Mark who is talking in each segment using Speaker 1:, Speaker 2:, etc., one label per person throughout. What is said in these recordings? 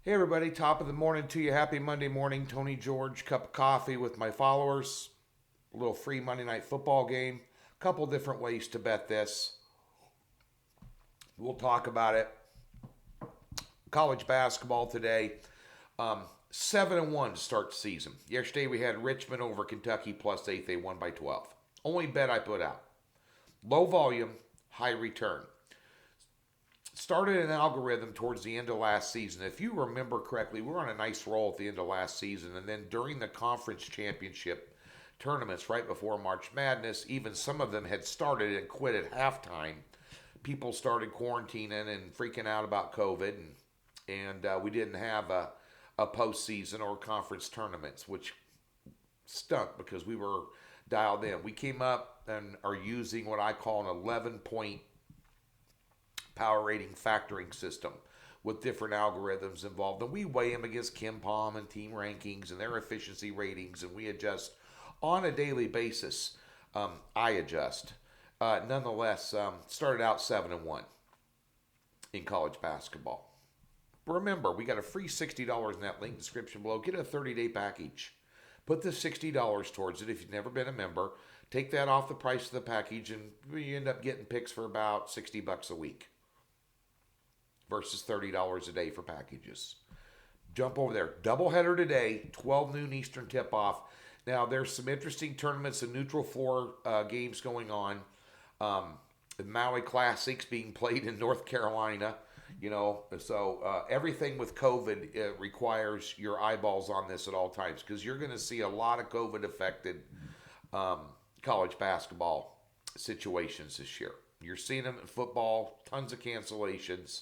Speaker 1: Hey everybody, top of the morning to you. Happy Monday morning. Tony George, cup of coffee with my followers. A little free Monday night football game. A couple different ways to bet this. We'll talk about it. College basketball today. 7-1 to start the season. Yesterday we had Richmond over Kentucky plus 8. They won by 12. Only bet I put out. Low volume, high return. Started an algorithm towards the end of last season. If you remember correctly, we were on a nice roll at the end of last season. And then during the conference championship tournaments right before March Madness, even some of them had started and quit at halftime. People started quarantining and freaking out about COVID. And we didn't have a postseason or conference tournaments, which stunk because we were dialed in. We came up and are using what I call an 11-point power rating factoring system with different algorithms involved. And we weigh them against Kim Palm and team rankings and their efficiency ratings, and we adjust on a daily basis. I adjust. Nonetheless, started out 7-1 in college basketball. Remember, we got a free $60 in that link description below. Get a 30-day package. Put the $60 towards it if you've never been a member. Take that off the price of the package, and you end up getting picks for about $60 a week versus $30 a day for packages. Jump over there. Doubleheader today, 12 noon Eastern tip-off. Now, there's some interesting tournaments and neutral floor games going on. The Maui Classics being played in North Carolina. So everything with COVID requires your eyeballs on this at all times because you're going to see a lot of COVID-affected college basketball situations this year. You're seeing them in football, tons of cancellations.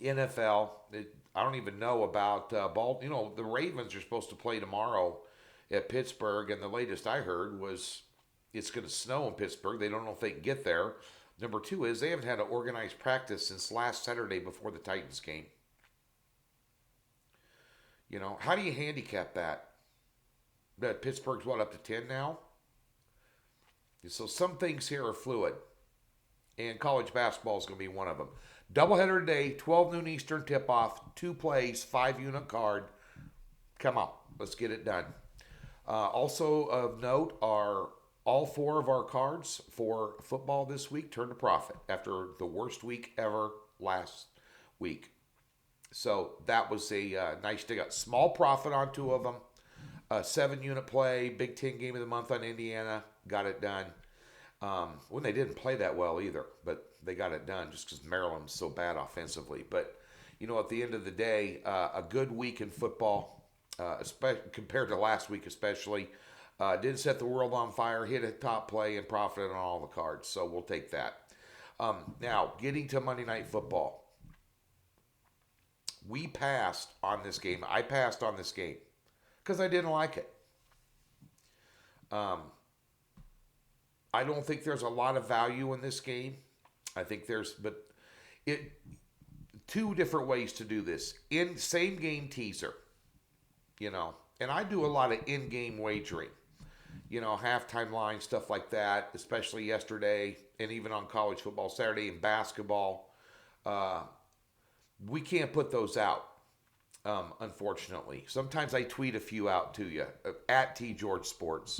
Speaker 1: NFL, I don't even know about ball. The Ravens are supposed to play tomorrow at Pittsburgh, and the latest I heard was it's going to snow in Pittsburgh. They don't know if they can get there. Number two is they haven't had an organized practice since last Saturday before the Titans game. How do you handicap that? That Pittsburgh's up to 10 now? So some things here are fluid. And college basketball is going to be one of them. Doubleheader today, 12 noon Eastern tip-off, 2 plays, 5-unit card. Come on, let's get it done. Also of note are all 4 of our cards for football this week turned a profit after the worst week ever last week. So that was a nice dig up. Small profit on 2 of them. 7-unit play, Big Ten game of the month on Indiana. Got it done. When they didn't play that well either, but they got it done just because Maryland's so bad offensively. But, at the end of the day, a good week in football, compared to last week especially. Didn't set the world on fire, hit a top play, and profited on all the cards. So we'll take that. Now, getting to Monday Night Football. We passed on this game. I passed on this game because I didn't like it. I don't think there's a lot of value in this game. I think but 2 different ways to do this. In same game teaser, and I do a lot of in-game wagering. Halftime line, stuff like that, especially yesterday and even on college football Saturday and basketball. We can't put those out, unfortunately. Sometimes I tweet a few out to you, at TGeorgeSports.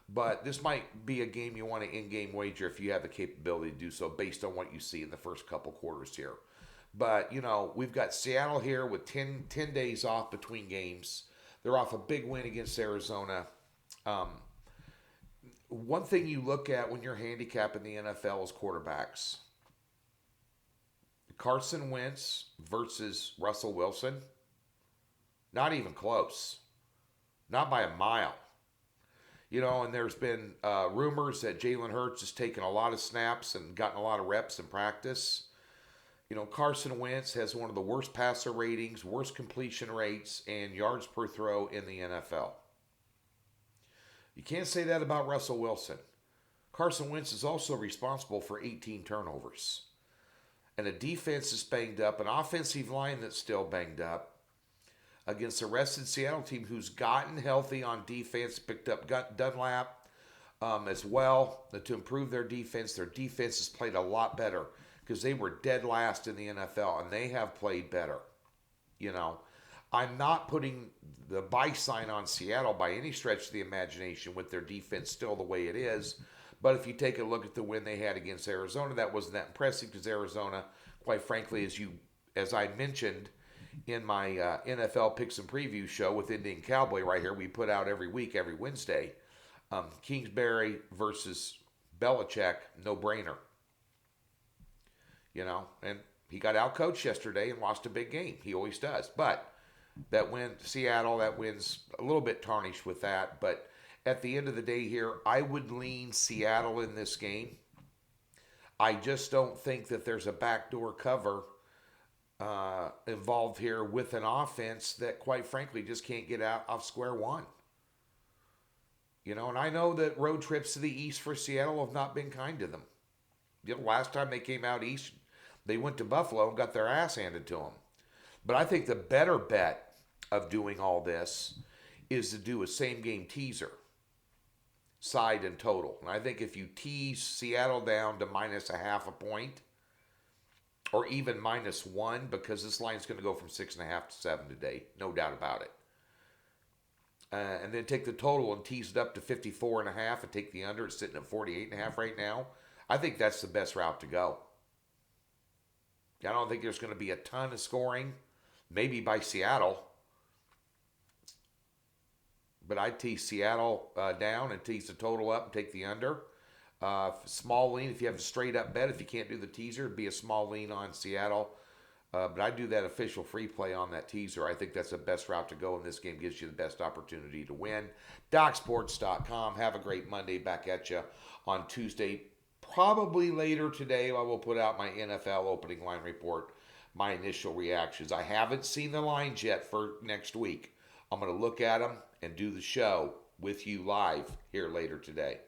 Speaker 1: But this might be a game you want to in-game wager if you have the capability to do so based on what you see in the first couple quarters here. But, we've got Seattle here with 10 days off between games. They're off a big win against Arizona. One thing you look at when you're handicapping the NFL is quarterbacks. Carson Wentz versus Russell Wilson, not even close. Not by a mile. And there's been rumors that Jalen Hurts has taken a lot of snaps and gotten a lot of reps in practice. Carson Wentz has one of the worst passer ratings, worst completion rates, and yards per throw in the NFL. You can't say that about Russell Wilson. Carson Wentz is also responsible for 18 turnovers. And a defense is banged up, an offensive line that's still banged up, against a rested Seattle team who's gotten healthy on defense, picked up Dunlap as well to improve their defense. Their defense has played a lot better. because they were dead last in the NFL, and they have played better. You know, I'm not putting the buy sign on Seattle by any stretch of the imagination with their defense still the way it is. But if you take a look at the win they had against Arizona, that wasn't that impressive because Arizona, quite frankly, as I mentioned in my NFL picks and preview show with Indian Cowboy right here, we put out every week, every Wednesday. Kingsbury versus Belichick, no brainer. You know, and he got outcoached yesterday and lost a big game. He always does. But that win, Seattle, that win's a little bit tarnished with that. But at the end of the day here, I would lean Seattle in this game. I just don't think that there's a backdoor cover involved here with an offense that, quite frankly, just can't get out off square one. You know, and I know that road trips to the east for Seattle have not been kind to them. You know, last time they came out east, they went to Buffalo and got their ass handed to them. But I think the better bet of doing all this is to do a same-game teaser, side and total. And I think if you tease Seattle down to minus a half a point, or even -1, because this line's going to go from 6.5 to 7 today, no doubt about it. And then take the total and tease it up to 54.5 and take the under. It's sitting at 48.5 right now. I think that's the best route to go. I don't think there's going to be a ton of scoring, maybe by Seattle. But I'd tease Seattle down and tease the total up and take the under. Small lean, if you have a straight up bet, if you can't do the teaser, it'd be a small lean on Seattle. But I do that official free play on that teaser. I think that's the best route to go, and this game gives you the best opportunity to win. DocSports.com. Have a great Monday. Back at you on Tuesday. Probably later today, I will put out my NFL opening line report, my initial reactions. I haven't seen the lines yet for next week. I'm going to look at them and do the show with you live here later today.